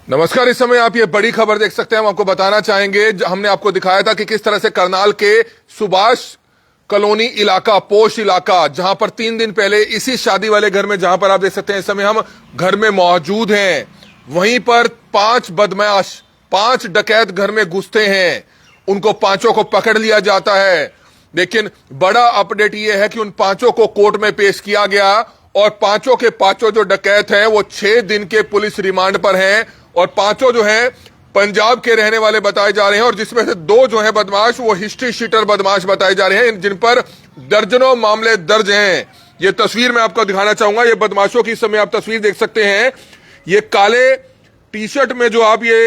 नमस्कार। इस समय आप ये बड़ी खबर देख सकते हैं। हम आपको बताना चाहेंगे, हमने आपको दिखाया था कि किस तरह से करनाल के सुभाष कॉलोनी इलाका, पोश इलाका, जहां पर 3 दिन पहले इसी शादी वाले घर में, जहां पर आप देख सकते हैं इस समय हम घर में मौजूद हैं, वहीं पर 5 बदमाश, 5 डकैत घर में घुसते हैं। उनको 5 को पकड़ लिया जाता है। लेकिन बड़ा अपडेट यह है कि उन 5 को कोर्ट में पेश किया गया और 5 के 5 जो डकैत हैं वो 6 दिन के पुलिस रिमांड पर हैं और 5 जो हैं पंजाब के रहने वाले बताए जा रहे हैं और जिसमें से 2 जो हैं बदमाश वो हिस्ट्री शीटर बदमाश बताए जा रहे हैं, जिन पर दर्जनों मामले दर्ज हैं। ये तस्वीर मैं आपको दिखाना चाहूंगा। ये बदमाशों की इस समय आप तस्वीर देख सकते हैं। ये काले टी शर्ट में जो आप ये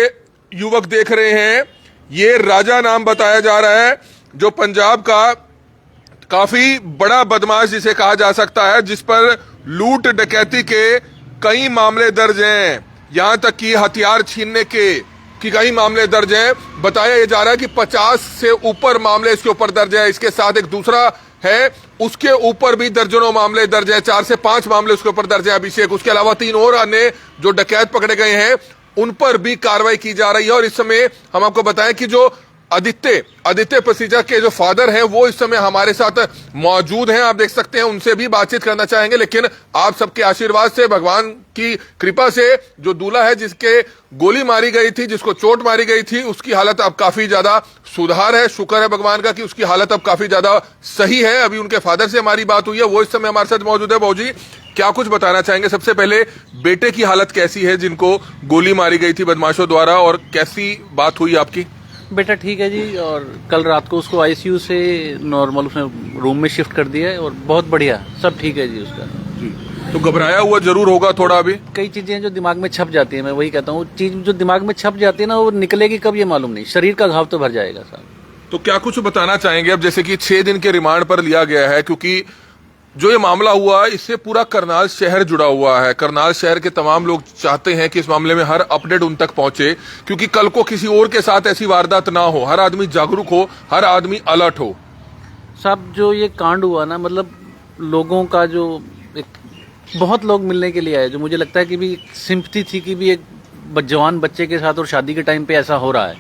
युवक देख रहे हैं, ये राजा नाम बताया जा रहा है, जो पंजाब का काफी बड़ा बदमाश जिसे कहा जा सकता है, जिस पर लूट डकैती के कई मामले दर्ज हैं, यहां तक कि हथियार छीनने के कई मामले दर्ज हैं। बताया यह जा रहा है कि 50 से ऊपर मामले इसके ऊपर दर्ज है। इसके साथ एक दूसरा है, उसके ऊपर भी दर्जनों मामले दर्ज है। 4 से 5 मामले उसके ऊपर दर्ज है अभिषेक। उसके अलावा 3 और अन्य जो डकैत पकड़े गए हैं उन पर भी कार्रवाई की जा रही है। और इस समय हम आपको बताएं कि जो आदित्य पसीजा के जो फादर हैं वो इस समय हमारे साथ मौजूद हैं। आप देख सकते हैं, उनसे भी बातचीत करना चाहेंगे, लेकिन आप सबके आशीर्वाद से, भगवान की कृपा से, जो दूल्हा है जिसके गोली मारी गई थी, जिसको चोट मारी गई थी, उसकी हालत अब काफी ज्यादा सुधार है। शुक्र है भगवान का कि उसकी हालत अब काफी ज्यादा सही है। अभी उनके फादर से हमारी बात हुई है, वो इस समय हमारे साथ मौजूद है। बाबूजी, क्या कुछ बताना चाहेंगे? सबसे पहले बेटे की हालत कैसी है जिनको गोली मारी गई थी बदमाशों द्वारा, और कैसी बात हुई आपकी? बेटा ठीक है जी, और कल रात को उसको आईसीयू से नॉर्मल उसमें रूम में शिफ्ट कर दिया है और बहुत बढ़िया सब ठीक है जी उसका। तो घबराया हुआ जरूर होगा थोड़ा अभी? कई चीजें जो दिमाग में छप जाती है, मैं वही कहता हूँ, चीज जो दिमाग में छप जाती है ना, वो निकलेगी कब ये मालूम नहीं। शरीर का घाव तो भर जाएगा साहब। तो क्या कुछ बताना चाहेंगे? अब जैसे कि 6 दिन के रिमांड पर लिया गया है, क्योंकि जो ये मामला हुआ इससे पूरा करनाल शहर जुड़ा हुआ है। करनाल शहर के तमाम लोग चाहते हैं कि इस मामले में हर अपडेट उन तक पहुंचे, क्योंकि कल को किसी और के साथ ऐसी वारदात ना हो। हर आदमी जागरूक हो, हर आदमी अलर्ट हो। साहब जो ये कांड हुआ ना, मतलब लोगों का जो बहुत लोग मिलने के लिए आए, जो मुझे लगता है कि भी सिंपथी थी कि भी एक जवान बच्चे के साथ और शादी के टाइम पे ऐसा हो रहा है,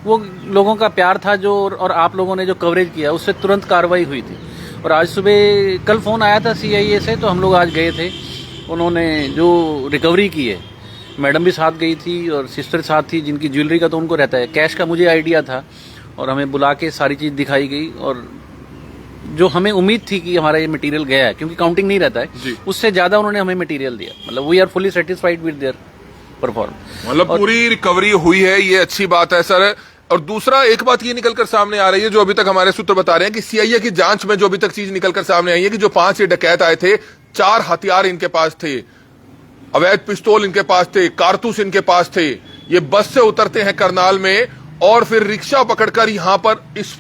वो लोगों का प्यार था जो, और आप लोगों ने जो कवरेज किया उससे तुरंत कार्रवाई हुई थी। और आज सुबह कल फ़ोन आया था सीआईए से, तो हम लोग आज गए थे। उन्होंने जो रिकवरी की है, मैडम भी साथ गई थी और सिस्टर साथ थी, जिनकी ज्वेलरी का तो उनको रहता है, कैश का मुझे आइडिया था, और हमें बुला के सारी चीज़ दिखाई गई। और जो हमें उम्मीद थी कि हमारा ये मटेरियल गया है, क्योंकि काउंटिंग नहीं रहता है, उससे ज़्यादा उन्होंने हमें मटेरियल दिया। मतलब we are fully satisfied with their performance. मतलब पूरी रिकवरी हुई है, ये अच्छी बात है सर। और दूसरा एक बात ये निकलकर सामने आ रही है, जो अभी तक हमारे सूत्र बता रहे हैं कि सीआईए की जांच में जो अभी तक चीज निकलकर सामने आई है कि जो 5 ये डकैत आए थे, 4 हथियार इनके पास थे, अवैध पिस्तौल इनके पास थे, कारतूस इनके पास थे। ये बस से उतरते हैं करनाल में और फिर रिक्शा पकड़कर यहां पर इस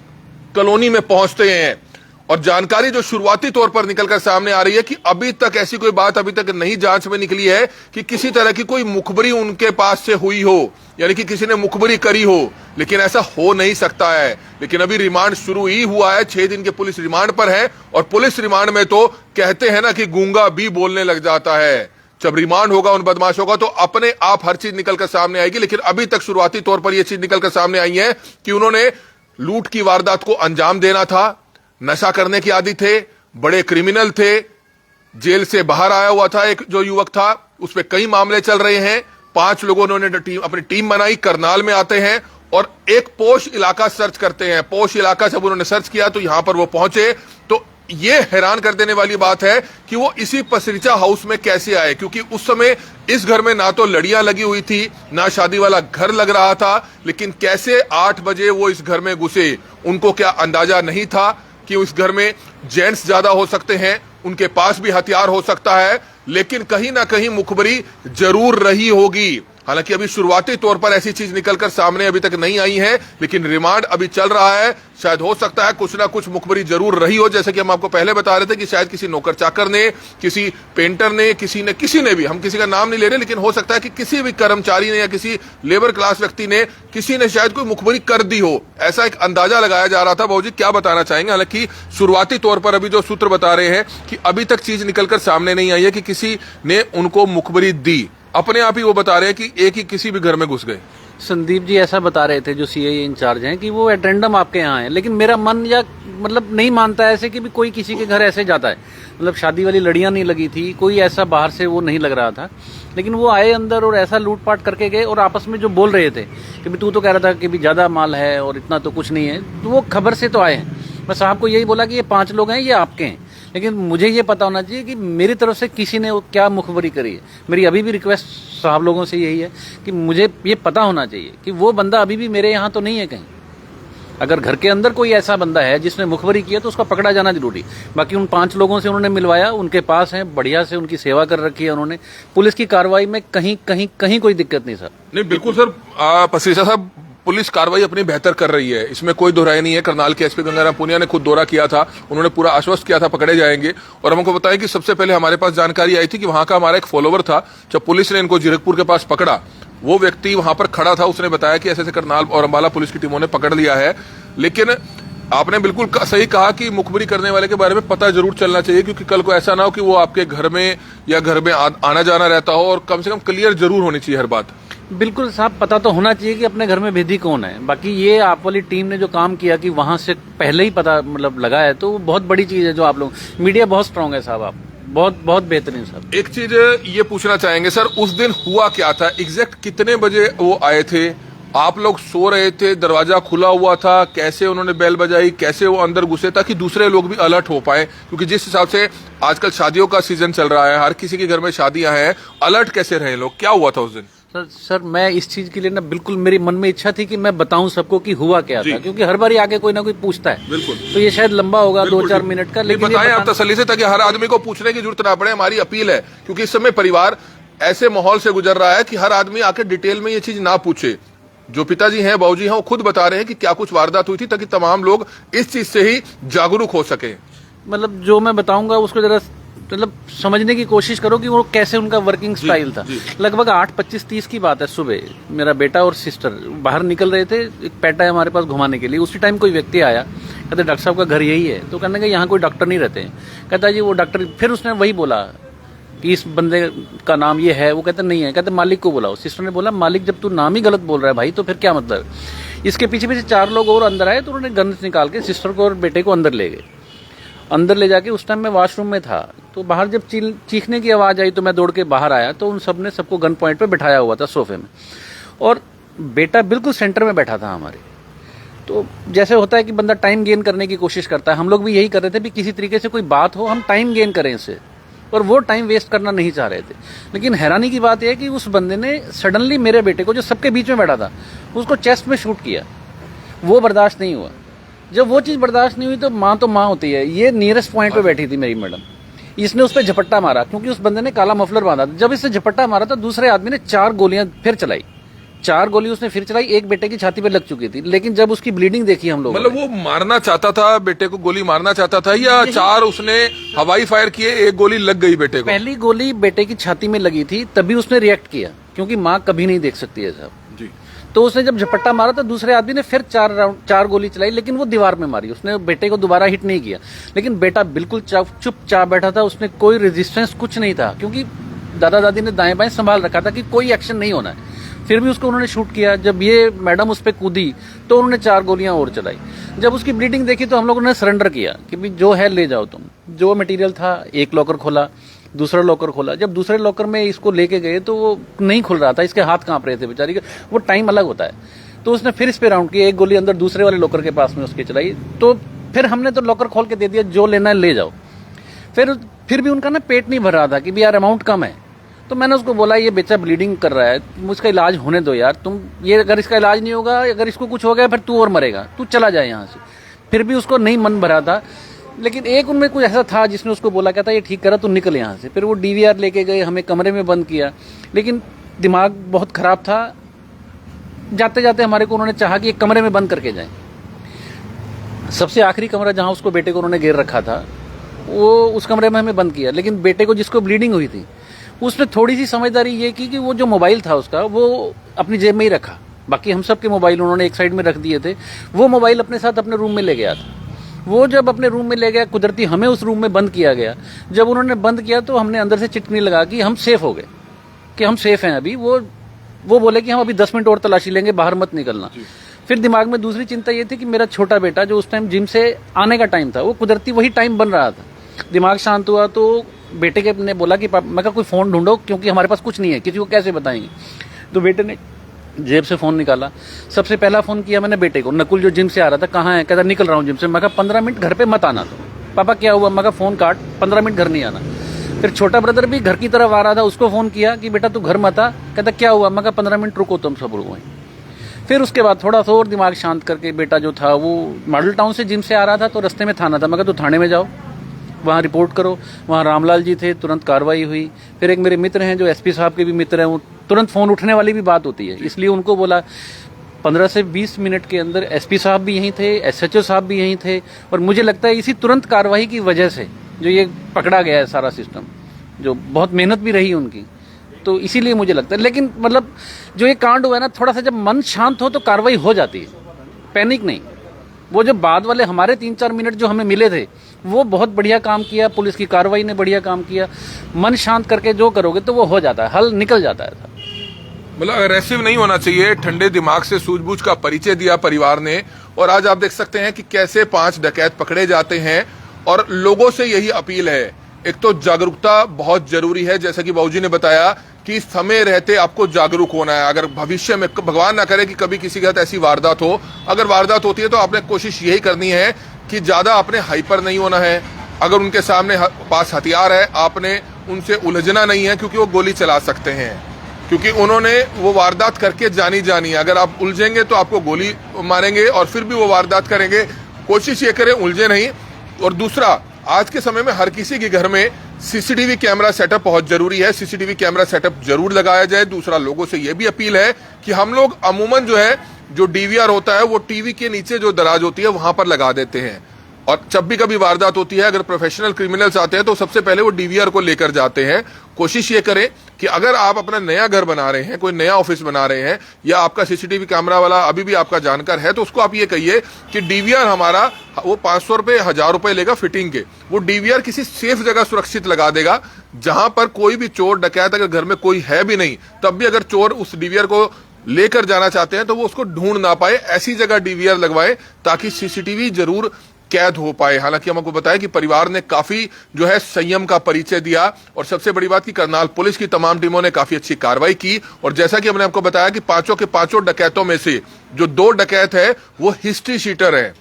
कॉलोनी में पहुंचते हैं। और जानकारी जो शुरुआती तौर पर निकलकर सामने आ रही है कि अभी तक ऐसी कोई बात अभी तक नहीं जांच में निकली है कि किसी तरह की कोई मुखबरी उनके पास से हुई हो, यानी कि किसी ने मुखबरी करी हो। लेकिन ऐसा हो नहीं सकता है। लेकिन अभी रिमांड शुरू ही हुआ है, 6 दिन के पुलिस रिमांड पर है, और पुलिस रिमांड में तो कहते हैं ना कि गूंगा भी बोलने लग जाता है। जब रिमांड होगा उन बदमाशों का तो अपने आप हर चीज निकलकर सामने आएगी। लेकिन अभी तक शुरुआती तौर पर यह चीज निकलकर सामने आई है कि उन्होंने लूट की वारदात को अंजाम देना था, नशा करने की आदी थे, बड़े क्रिमिनल थे, जेल से बाहर आया हुआ था एक जो युवक था, उस पर कई मामले चल रहे हैं। 5 लोगों ने अपनी टीम बनाई, करनाल में आते हैं और एक पोश इलाका सर्च करते हैं। पोश इलाका जब उन्होंने सर्च किया तो यहां पर वो पहुंचे, तो ये हैरान कर देने वाली बात है कि वो इसी पसरीचा हाउस में कैसे आए, क्योंकि उस समय इस घर में ना तो लड़ियां लगी हुई थी, ना शादी वाला घर लग रहा था। लेकिन कैसे 8 बजे वो इस घर में घुसे, उनको क्या अंदाजा नहीं था कि उस घर में जेंट्स ज्यादा हो सकते हैं, उनके पास भी हथियार हो सकता है। लेकिन कहीं ना कहीं मुखबरी जरूर रही होगी। हालांकि अभी शुरुआती तौर पर ऐसी चीज निकलकर सामने अभी तक नहीं आई है, लेकिन रिमांड अभी चल रहा है। शायद हो सकता है कुछ ना कुछ मुखबरी जरूर रही हो, जैसे कि हम आपको पहले बता रहे थे कि शायद किसी नौकर चाकर ने, किसी पेंटर ने, किसी ने भी, हम किसी का नाम नहीं ले रहे, लेकिन हो सकता है कि किसी भी कर्मचारी ने या किसी लेबर क्लास व्यक्ति ने, किसी ने शायद कोई मुखबरी कर दी हो, ऐसा एक अंदाजा लगाया जा रहा था। बाबूजी क्या बताना चाहेंगे? हालांकि शुरुआती तौर पर अभी जो सूत्र बता रहे हैं कि अभी तक चीज निकलकर सामने नहीं आई है कि किसी ने उनको मुखबरी दी। अपने आप ही वो बता रहे हैं कि एक ही किसी भी घर में घुस गए। संदीप जी ऐसा बता रहे थे जो सीआईए इंचार्ज हैं कि वो एटेंडम आपके यहाँ है, लेकिन मेरा मन या मतलब नहीं मानता ऐसे कि भी कोई किसी के घर ऐसे जाता है। मतलब शादी वाली लड़ियां नहीं लगी थी, कोई ऐसा बाहर से वो नहीं लग रहा था, लेकिन वो आए अंदर और ऐसा लूटपाट करके गए और आपस में जो बोल रहे थे कि भी तू तो कह रहा था कि भी ज्यादा माल है और इतना तो कुछ नहीं है, तो वो खबर से तो आए हैं। मैं साहब को यही बोला कि ये 5 लोग हैं, ये आपके हैं, लेकिन मुझे ये पता होना चाहिए कि मेरी तरफ से किसी ने क्या मुखबरी करी है। मेरी अभी भी रिक्वेस्ट साहब लोगों से यही है कि मुझे ये पता होना चाहिए कि वो बंदा अभी भी मेरे यहाँ तो नहीं है कहीं। अगर घर के अंदर कोई ऐसा बंदा है जिसने मुखबरी की है तो उसका पकड़ा जाना जरूरी। बाकी उन 5 लोगों से उन्होंने मिलवाया, उनके पास है, बढ़िया से उनकी सेवा कर रखी है उन्होंने। पुलिस की कार्रवाई में कहीं कहीं कहीं कोई दिक्कत नहीं सर। नहीं बिल्कुल सर, पसीसा साहब पुलिस कार्रवाई अपनी बेहतर कर रही है, इसमें कोई दोहराई नहीं है। करनाल के एसपी गंगाराम पुनिया ने खुद दौरा किया था, उन्होंने पूरा आश्वस्त किया था पकड़े जाएंगे। और हमको बताया कि सबसे पहले हमारे पास जानकारी आई थी कि वहां का हमारा एक फॉलोवर था, जब पुलिस ने इनको जीरकपुर के पास पकड़ा, वो व्यक्ति वहां पर खड़ा था, उसने बताया कि ऐसे ऐसे करनाल और अंबाला पुलिस की टीमों ने पकड़ लिया है। लेकिन आपने बिल्कुल सही कहा कि मुखबरी करने वाले के बारे में पता जरूर चलना चाहिए, क्योंकि कल को ऐसा ना हो कि वो आपके घर में या घर में आना जाना रहता हो, और कम से कम क्लियर जरूर होनी चाहिए हर बात। बिल्कुल साहब, पता तो होना चाहिए कि अपने घर में भेदी कौन है। बाकी ये आप वाली टीम ने जो काम किया कि वहां से पहले ही पता मतलब लगा है, तो बहुत बड़ी चीज है। जो आप लोग मीडिया बहुत स्ट्रांग है साहब, आप बहुत बहुत बेहतरीन साहब। एक चीज ये पूछना चाहेंगे सर, उस दिन हुआ क्या था, एग्जैक्ट कितने बजे वो आए थे? आप लोग सो रहे थे, दरवाजा खुला हुआ था, कैसे उन्होंने बेल बजाई, कैसे वो अंदर घुसे ताकि दूसरे लोग भी अलर्ट हो पाए? क्योंकि जिस हिसाब से आजकल शादियों का सीजन चल रहा है, हर किसी के घर में शादियां हैं, अलर्ट कैसे रहे लोग? क्या हुआ था उस दिन? सर मैं इस चीज के लिए ना बिल्कुल मेरे मन में इच्छा थी कि मैं बताऊं सबको कि हुआ क्या था, क्योंकि हर बार आके कोई ना कोई पूछता है। बिल्कुल, तो ये शायद लंबा होगा 2-4 मिनट का, लेकिन बताएं आप तसल्ली से, ताकि हर आदमी को पूछने की जरूरत ना पड़े। हमारी अपील है, क्योंकि इस समय परिवार ऐसे माहौल से गुजर रहा है कि हर आदमी आके डिटेल में ये चीज ना पूछे। जो पिताजी हैं, बाबूजी हैं, वो खुद बता रहे हैं कि क्या कुछ वारदात हुई थी, ताकि तमाम लोग इस चीज से ही जागरूक हो सके। मतलब जो मैं बताऊंगा उसको जरा मतलब समझने की कोशिश करो कि वो कैसे उनका वर्किंग स्टाइल था। लगभग 8:25-30 की बात है, सुबह मेरा बेटा और सिस्टर बाहर निकल रहे थे, एक पेटा है हमारे पास घुमाने के लिए। उसी टाइम कोई व्यक्ति आया, कहते डॉक्टर साहब का घर यही है। तो कहने का यहाँ कोई डॉक्टर नहीं रहते हैं। कहता जी वो डॉक्टर, फिर उसने वही बोला कि इस बंदे का नाम ये है। वो कहते नहीं है, कहते मालिक को बुलाओ। सिस्टर ने बोला मालिक जब तू नाम ही गलत बोल रहा है भाई तो फिर क्या मतलब? इसके पीछे पीछे 4 लोग और अंदर आए, तो उन्होंने गन निकाल के सिस्टर को और बेटे को अंदर ले गए। अंदर ले जाके उस टाइम मैं वॉशरूम में था, तो बाहर जब चीखने की आवाज आई तो मैं दौड़ के बाहर आया, तो उन सब ने सबको गन पॉइंट पे बिठाया हुआ था सोफे में, और बेटा बिल्कुल सेंटर में बैठा था हमारे। तो जैसे होता है कि बंदा टाइम गेन करने की कोशिश करता है, हम लोग भी यही कर रहे थे भी किसी तरीके से कोई बात हो, हम टाइम गेन करें इससे, और वो टाइम वेस्ट करना नहीं चाह रहे थे। लेकिन हैरानी की बात यह है कि उस बंदे ने सडनली मेरे बेटे को, जो सबके बीच में बैठा था, उसको चेस्ट में शूट किया। वो बर्दाश्त नहीं हुआ। जब वो चीज बर्दाश्त नहीं हुई तो माँ होती है, ये नियरेस्ट पॉइंट पे बैठी थी मेरी मैडम, इसने उस पर झपट्टा मारा, क्योंकि उस बंदे ने काला मफलर बांधा था। जब इससे झपट्टा मारा तो दूसरे आदमी ने 4 गोलियां फिर चलाई। 4 गोली उसने फिर चलाई, एक बेटे की छाती पे लग चुकी थी। लेकिन जब उसकी ब्लीडिंग देखी हम लोग, मतलब वो मारना चाहता था, बेटे को गोली मारना चाहता था, या 4 उसने हवाई फायर किए, एक गोली लग गई बेटे को? पहली गोली बेटे की छाती में लगी थी, तभी उसने रिएक्ट किया, क्योंकि माँ कभी नहीं देख सकती है साहब जी। तो उसने जब झपट्टा मारा तो दूसरे आदमी ने फिर 4 गोली चलाई, लेकिन वो दीवार में मारी। उसने बेटे को दोबारा हिट नहीं किया। लेकिन बेटा बिल्कुल चुपचाप बैठा था, उसने कोई रेजिस्टेंस कुछ नहीं था, क्योंकि दादा दादी ने दाएं बाएं संभाल रखा था कि कोई एक्शन नहीं होना है। फिर भी उसको उन्होंने शूट किया। जब ये मैडम उस पर कूदी तो उन्होंने 4 गोलियां और चलाई। जब उसकी ब्लीडिंग देखी तो हम लोगों ने सरेंडर किया कि भी जो है ले जाओ तुम। जो मटेरियल था, एक लॉकर खोला, दूसरा लॉकर खोला। जब दूसरे लॉकर में इसको लेके गए तो वो नहीं खुल रहा था, इसके हाथ कांप रहे थे बेचारी के, वो टाइम अलग होता है। तो उसने फिर इस पे राउंड किया, एक गोली अंदर दूसरे वाले लॉकर के पास में उसके चलाई। तो फिर हमने तो लॉकर खोल के दे दिया, जो लेना है ले जाओ। फिर भी उनका ना पेट नहीं भर रहा था कि भी यार अमाउंट कम है। तो मैंने उसको बोला ये बच्चा ब्लीडिंग कर रहा है, उसका इलाज होने दो यार, तुम ये अगर इसका इलाज नहीं होगा, अगर इसको कुछ हो गया फिर तू और मरेगा, तू चला जाए यहाँ से। फिर भी उसको नहीं मन भरा था। लेकिन एक उनमें कुछ ऐसा था जिसने उसको बोला, कहता ये ठीक करा, तू निकल यहाँ से। फिर वो DVR लेके गए, हमें कमरे में बंद किया। लेकिन दिमाग बहुत खराब था। जाते जाते हमारे को उन्होंने चाहा कि एक कमरे में बंद करके जाएं। सबसे आखिरी कमरा जहाँ उसको बेटे को उन्होंने घेर रखा था, वो उस कमरे में हमें बंद किया। लेकिन बेटे को जिसको ब्लीडिंग हुई थी उसने थोड़ी सी समझदारी ये की कि वो जो मोबाइल था उसका वो अपनी जेब में ही रखा। बाकी हम सब के मोबाइल उन्होंने एक साइड में रख दिए थे। वो मोबाइल अपने साथ अपने रूम में ले गया था। वो जब अपने रूम में ले गया, कुदरती हमें उस रूम में बंद किया गया। जब उन्होंने बंद किया तो हमने अंदर से चिटकनी लगा कि हम सेफ हो गए। कि हम सेफ हैं अभी, वो बोले कि हम अभी 10 मिनट और तलाशी लेंगे, बाहर मत निकलना। फिर दिमाग में दूसरी चिंता ये थी कि मेरा छोटा बेटा जो उस टाइम जिम से आने का टाइम था, वो कुदरती वही टाइम बन रहा था। दिमाग शांत हुआ तो बेटे के ने बोला कि मैं कहा कोई फ़ोन ढूंढो, क्योंकि हमारे पास कुछ नहीं है, किसी को कैसे बताएंगे। तो बेटे ने जेब से फ़ोन निकाला, सबसे पहला फ़ोन किया मैंने बेटे को, नकुल जो जिम से आ रहा था, कहाँ है, कहता निकल रहा हूँ जिम से। मैं कहा 15 मिनट घर पे मत आना। तो पापा क्या हुआ, मैं कहा फ़ोन काट, 15 मिनट घर नहीं आना। फिर छोटा ब्रदर भी घर की तरफ आ रहा था, उसको फ़ोन किया कि बेटा तू घर मत आ, कहता क्या हुआ, मैं कहा 15 मिनट रुको, तुम सब रुको। फिर उसके बाद थोड़ा सा और दिमाग शांत करके बेटा जो था वो मॉडल टाउन से जिम से आ रहा था, तो रास्ते में थाना था, मैं कहा तो थाने में जाओ, वहाँ रिपोर्ट करो। वहाँ रामलाल जी थे, तुरंत कार्रवाई हुई। फिर एक मेरे मित्र हैं जो एसपी साहब के भी मित्र हैं, वो तुरंत फ़ोन उठने वाली भी बात होती है, इसलिए उनको बोला 15 से 20 मिनट के अंदर एसपी साहब भी यहीं थे, एसएचओ साहब भी यहीं थे। और मुझे लगता है इसी तुरंत कार्रवाई की वजह से जो ये पकड़ा गया है सारा सिस्टम, जो बहुत मेहनत भी रही उनकी, तो इसीलिए मुझे लगता है। लेकिन मतलब जो ये कांड हुआ है ना, थोड़ा सा जब मन शांत हो तो कार्रवाई हो जाती है, पैनिक नहीं। वो जो बाद वाले हमारे 3-4 मिनट जो हमें मिले थे, वो बहुत बढ़िया काम किया, पुलिस की कार्रवाई ने बढ़िया काम किया। मन शांत करके जो करोगे तो वो हो जाता है, हल निकल जाता है। मतलब अग्रेसिव नहीं होना चाहिए, ठंडे दिमाग से सूझबूझ का परिचय दिया परिवार ने। और आज आप देख सकते हैं कि कैसे 5 डकैत पकड़े जाते हैं। और लोगों से यही अपील है, एक तो जागरूकता बहुत जरूरी है, जैसा कि बाबूजी ने बताया कि समय रहते आपको जागरूक होना है। अगर भविष्य में भगवान ना करे कि कभी किसी के साथ ऐसी वारदात हो, अगर वारदात होती है तो आपने कोशिश यही करनी है कि ज्यादा आपने हाइपर नहीं होना है। अगर उनके सामने पास हथियार है, आपने उनसे उलझना नहीं है, क्योंकि वो गोली चला सकते हैं, क्योंकि उन्होंने वो वारदात करके जानी है। अगर आप उलझेंगे तो आपको गोली मारेंगे और फिर भी वो वारदात करेंगे। कोशिश ये करें उलझे नहीं। और दूसरा, आज के समय में हर किसी के घर में सीसीटीवी कैमरा सेटअप बहुत जरूरी है, सीसीटीवी कैमरा सेटअप जरूर लगाया जाए। दूसरा, लोगों से यह भी अपील है कि हम लोग अमूमन जो डीवीआर होता है वो टीवी के नीचे जो दराज होती है वहां पर लगा देते हैं। और जब भी कभी वारदात होती है, अगर प्रोफेशनल क्रिमिनल्स आते हैं तो सबसे पहले वो डीवीआर को लेकर जाते हैं। कोशिश ये करें कि अगर आप अपना नया घर बना रहे हैं, कोई नया ऑफिस बना रहे हैं, या आपका सीसीटीवी कैमरा वाला अभी भी आपका जानकार है, तो उसको आप ये कहिए कि डीवीआर हमारा वो 500 रुपए 1000 रुपए लेगा फिटिंग के। वो डीवीआर किसी सेफ जगह सुरक्षित लगा देगा, जहां पर कोई भी चोर डकैत, अगर घर में कोई है भी नहीं, तब भी अगर चोर उस डीवीआर को लेकर जाना चाहते हैं तो वो उसको ढूंढ ना पाए, ऐसी जगह डीवीआर लगवाए ताकि सीसीटीवी जरूर कैद हो पाए। हालांकि हमको बताया कि परिवार ने काफी संयम का परिचय दिया। और सबसे बड़ी बात कि करनाल पुलिस की तमाम टीमों ने काफी अच्छी कार्रवाई की। और जैसा कि हमने आपको बताया कि 5 के 5 डकैतों में से जो 2 डकैत है वो हिस्ट्री शीटर है।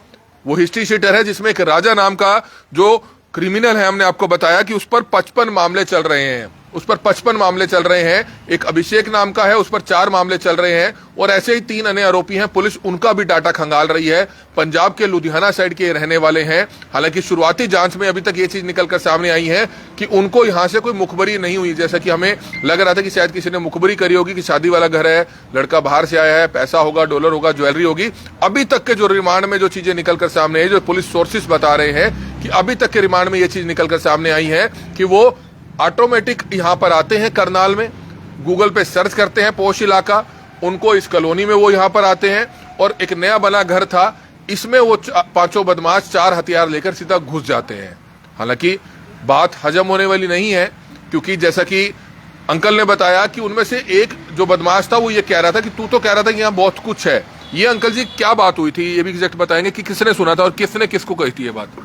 वो हिस्ट्री शीटर है, जिसमें एक राजा नाम का जो क्रिमिनल है, हमने आपको बताया कि उस पर 55 मामले चल रहे हैं, उस पर 55 मामले चल रहे हैं। एक अभिषेक नाम का है, उस पर 4 मामले चल रहे हैं। और ऐसे ही 3 अन्य आरोपी हैं, पुलिस उनका भी डाटा खंगाल रही है। पंजाब के लुधियाना साइड के रहने वाले हैं। हालांकि शुरुआती जांच में अभी तक ये चीज निकलकर सामने आई है कि उनको यहां से कोई मुखबरी नहीं हुई, जैसा कि हमें लग रहा था कि शायद किसी ने मुखबरी करी होगी कि शादी वाला घर है, लड़का बाहर से आया है, पैसा होगा, डॉलर होगा, ज्वेलरी होगी। अभी तक के जो रिमांड में जो चीजें निकलकर सामने आई, जो पुलिस सोर्सेस बता रहे हैं कि अभी तक के रिमांड में ये चीज निकलकर सामने आई है कि वो ऑटोमेटिक यहां पर आते हैं करनाल में, गूगल पे सर्च करते हैं पोश इलाका, उनको इस कॉलोनी में वो यहां पर आते हैं। और एक नया बना घर था, इसमें वो 5 बदमाश 4 हथियार लेकर सीधा घुस जाते हैं। हालांकि बात हजम होने वाली नहीं है, क्योंकि जैसा कि अंकल ने बताया कि उनमें से एक जो बदमाश था वो ये कह रहा था कि तू तो कह रहा था कि यहाँ बहुत कुछ है। ये अंकल जी क्या बात हुई थी, ये भी एग्जैक्ट बताएंगे कि किसने सुना था और किसने किसको कही थी ये बात?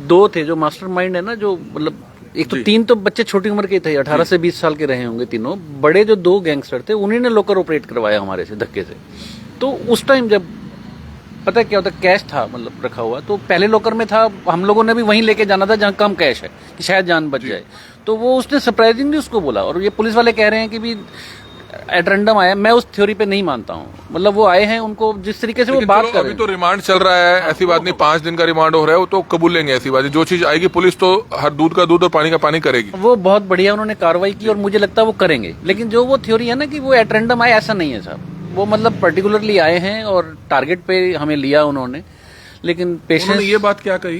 2 थे जो मास्टरमाइंड है ना, जो मतलब एक तो 3 तो बच्चे छोटी उम्र के थे, 18 से 20 साल के रहे होंगे तीनों। बड़े जो 2 गैंगस्टर थे, उन्हीं ने लोकर ऑपरेट करवाया हमारे से धक्के से। तो उस टाइम जब पता क्या होता, कैश था मतलब रखा हुआ, तो पहले लोकर में था, हम लोगों ने भी वहीं लेके जाना था जहां कम कैश है कि शायद जान बच जाए। तो वो उसने सरप्राइजिंगली उसको बोला। और ये पुलिस वाले कह रहे हैं कि भी एट रैंडम आया, मैं उस थ्योरी पे नहीं मानता हूँ। मतलब वो आए हैं, उनको जिस तरीके से वो बात कर रहे हैं। अभी तो रिमांड चल रहा है, ऐसी बात नहीं, 5 दिन का रिमांड हो रहा है, वो तो कबूल लेंगे। ऐसी बात है, जो चीज आएगी पुलिस तो हर दूध का दूध और पानी का पानी करेगी। वो बहुत बढ़िया उन्होंने कार्रवाई की और मुझे लगता है वो करेंगे। लेकिन जो वो थ्योरी है ना कि वो एट रैंडम आए, ऐसा नहीं है साहब। वो मतलब पर्टिकुलरली आए हैं और टारगेट पे हमें लिया उन्होंने। लेकिन पेशेंस, ये बात क्या कही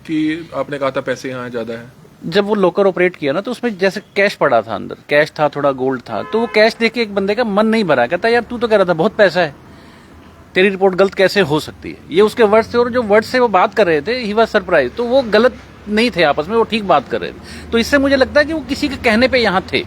कि आपने कहा था पैसे यहाँ ज्यादा है? जब वो लोकर ऑपरेट किया ना, तो उसमें जैसे कैश पड़ा था, अंदर कैश था, थोड़ा गोल्ड था, तो वो कैश देख के एक बंदे का मन नहीं भरा। कहता यार तू तो कह रहा था बहुत पैसा है, तेरी रिपोर्ट गलत कैसे हो सकती है, ये उसके वर्ड से। और जो वर्ड से वो बात कर रहे थे, ही वाज सरप्राइज। तो वो गलत नहीं थे आपस में, वो ठीक बात कर रहे थे। तो इससे मुझे लगता है कि वो किसी के कहने पे यहाँ थे।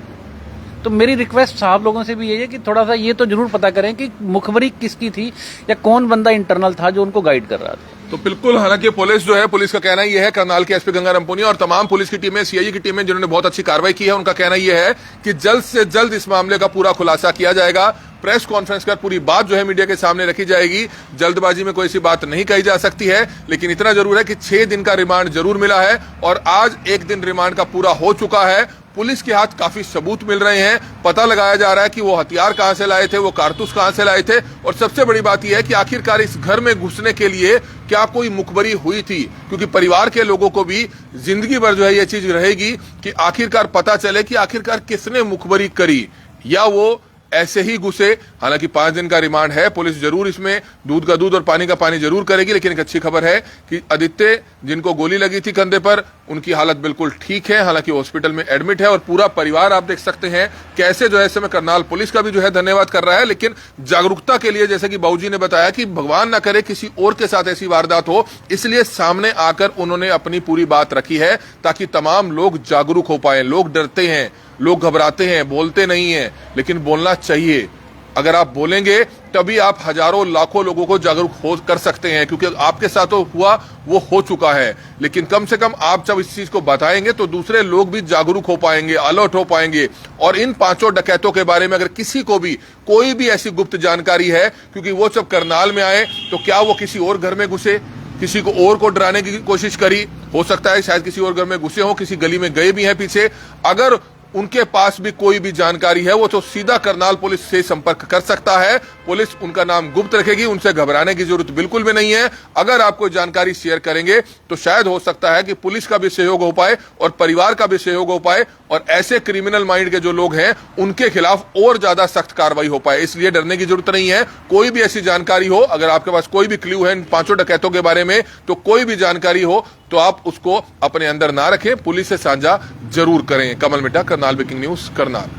तो मेरी रिक्वेस्ट साहब लोगों से भी यही है कि थोड़ा सा ये तो जरूर पता करें कि मुखबरी किसकी थी या कौन बंदा इंटरनल था जो उनको गाइड कर रहा था। तो बिल्कुल, हालांकि पुलिस जो है, पुलिस का कहना यह है, करनाल के एसपी गंगाराम पुनिया और तमाम पुलिस की टीमें, सीआईए की टीमें जिन्होंने बहुत अच्छी कार्रवाई की है, उनका कहना यह है कि जल्द से जल्द इस मामले का पूरा खुलासा किया जाएगा। प्रेस कॉन्फ्रेंस कर पूरी बात जो है मीडिया के सामने रखी जाएगी। जल्दबाजी में कोई ऐसी बात नहीं कही जा सकती है, लेकिन इतना जरूर है कि 6 दिन का रिमांड जरूर मिला है और आज 1 दिन रिमांड का पूरा हो चुका है। पुलिस के हाथ काफी सबूत मिल रहे हैं, पता लगाया जा रहा है कि वो हथियार कहां से लाए थे, वो कारतूस कहां से लाए थे, और सबसे बड़ी बात यह है कि आखिरकार इस घर में घुसने के लिए क्या कोई मुखबरी हुई थी, क्योंकि परिवार के लोगों को भी जिंदगी भर जो है यह चीज रहेगी कि आखिरकार पता चले कि आखिरकार किसने मुखबरी करी या वो ऐसे ही घुसे। हालांकि 5 दिन का रिमांड है, पुलिस जरूर इसमें दूध का दूध और पानी का पानी जरूर करेगी, लेकिन एक अच्छी खबर है कि आदित्य, जिनको गोली लगी थी कंधे पर, उनकी हालत बिल्कुल ठीक है, हालांकि हॉस्पिटल में एडमिट है और पूरा परिवार आप देख सकते हैं कैसे जो है इस समय करनाल पुलिस का भी जो है धन्यवाद कर रहा है। लेकिन जागरूकता के लिए, जैसे कि बाबूजी ने बताया कि भगवान ना करे किसी और के साथ ऐसी वारदात हो, इसलिए सामने आकर उन्होंने अपनी पूरी बात रखी है ताकि तमाम लोग जागरूक हो पाए। लोग डरते हैं, लोग घबराते हैं, बोलते नहीं हैं, लेकिन बोलना चाहिए। अगर आप बोलेंगे तभी आप हजारों लाखों लोगों को जागरूक हो कर सकते हैं, क्योंकि आपके साथ तो हुआ वो हो चुका है, लेकिन कम से कम आप जब इस चीज को बताएंगे तो दूसरे लोग भी जागरूक हो पाएंगे, अलर्ट हो पाएंगे। और इन 5 डकैतों के बारे में अगर किसी को भी कोई भी ऐसी गुप्त जानकारी है, क्योंकि वो जब करनाल में आए तो क्या वो किसी और घर में घुसे, किसी को और को डराने की कोशिश करी, हो सकता है शायद किसी और घर में घुसे हो, किसी गली में गए भी हैं पीछे। अगर उनके पास भी कोई भी जानकारी है, वो तो सीधा करनाल पुलिस से संपर्क कर सकता है। पुलिस उनका नाम गुप्त रखेगी, उनसे घबराने की जरूरत बिल्कुल भी नहीं है। अगर आप कोई जानकारी शेयर करेंगे तो शायद हो सकता है कि पुलिस का भी सहयोग हो पाए और परिवार का भी सहयोग हो पाए और ऐसे क्रिमिनल माइंड के जो लोग हैं उनके खिलाफ और ज्यादा सख्त कार्रवाई हो पाए। इसलिए डरने की जरूरत नहीं है। कोई भी ऐसी जानकारी हो, अगर आपके पास कोई भी क्लू है इन 5 डकैतों के बारे में, तो कोई भी जानकारी हो तो आप उसको अपने अंदर ना रखें, पुलिस से साझा जरूर करें। कमल मिट्टा, करनाल ब्रेकिंग न्यूज, करनाल।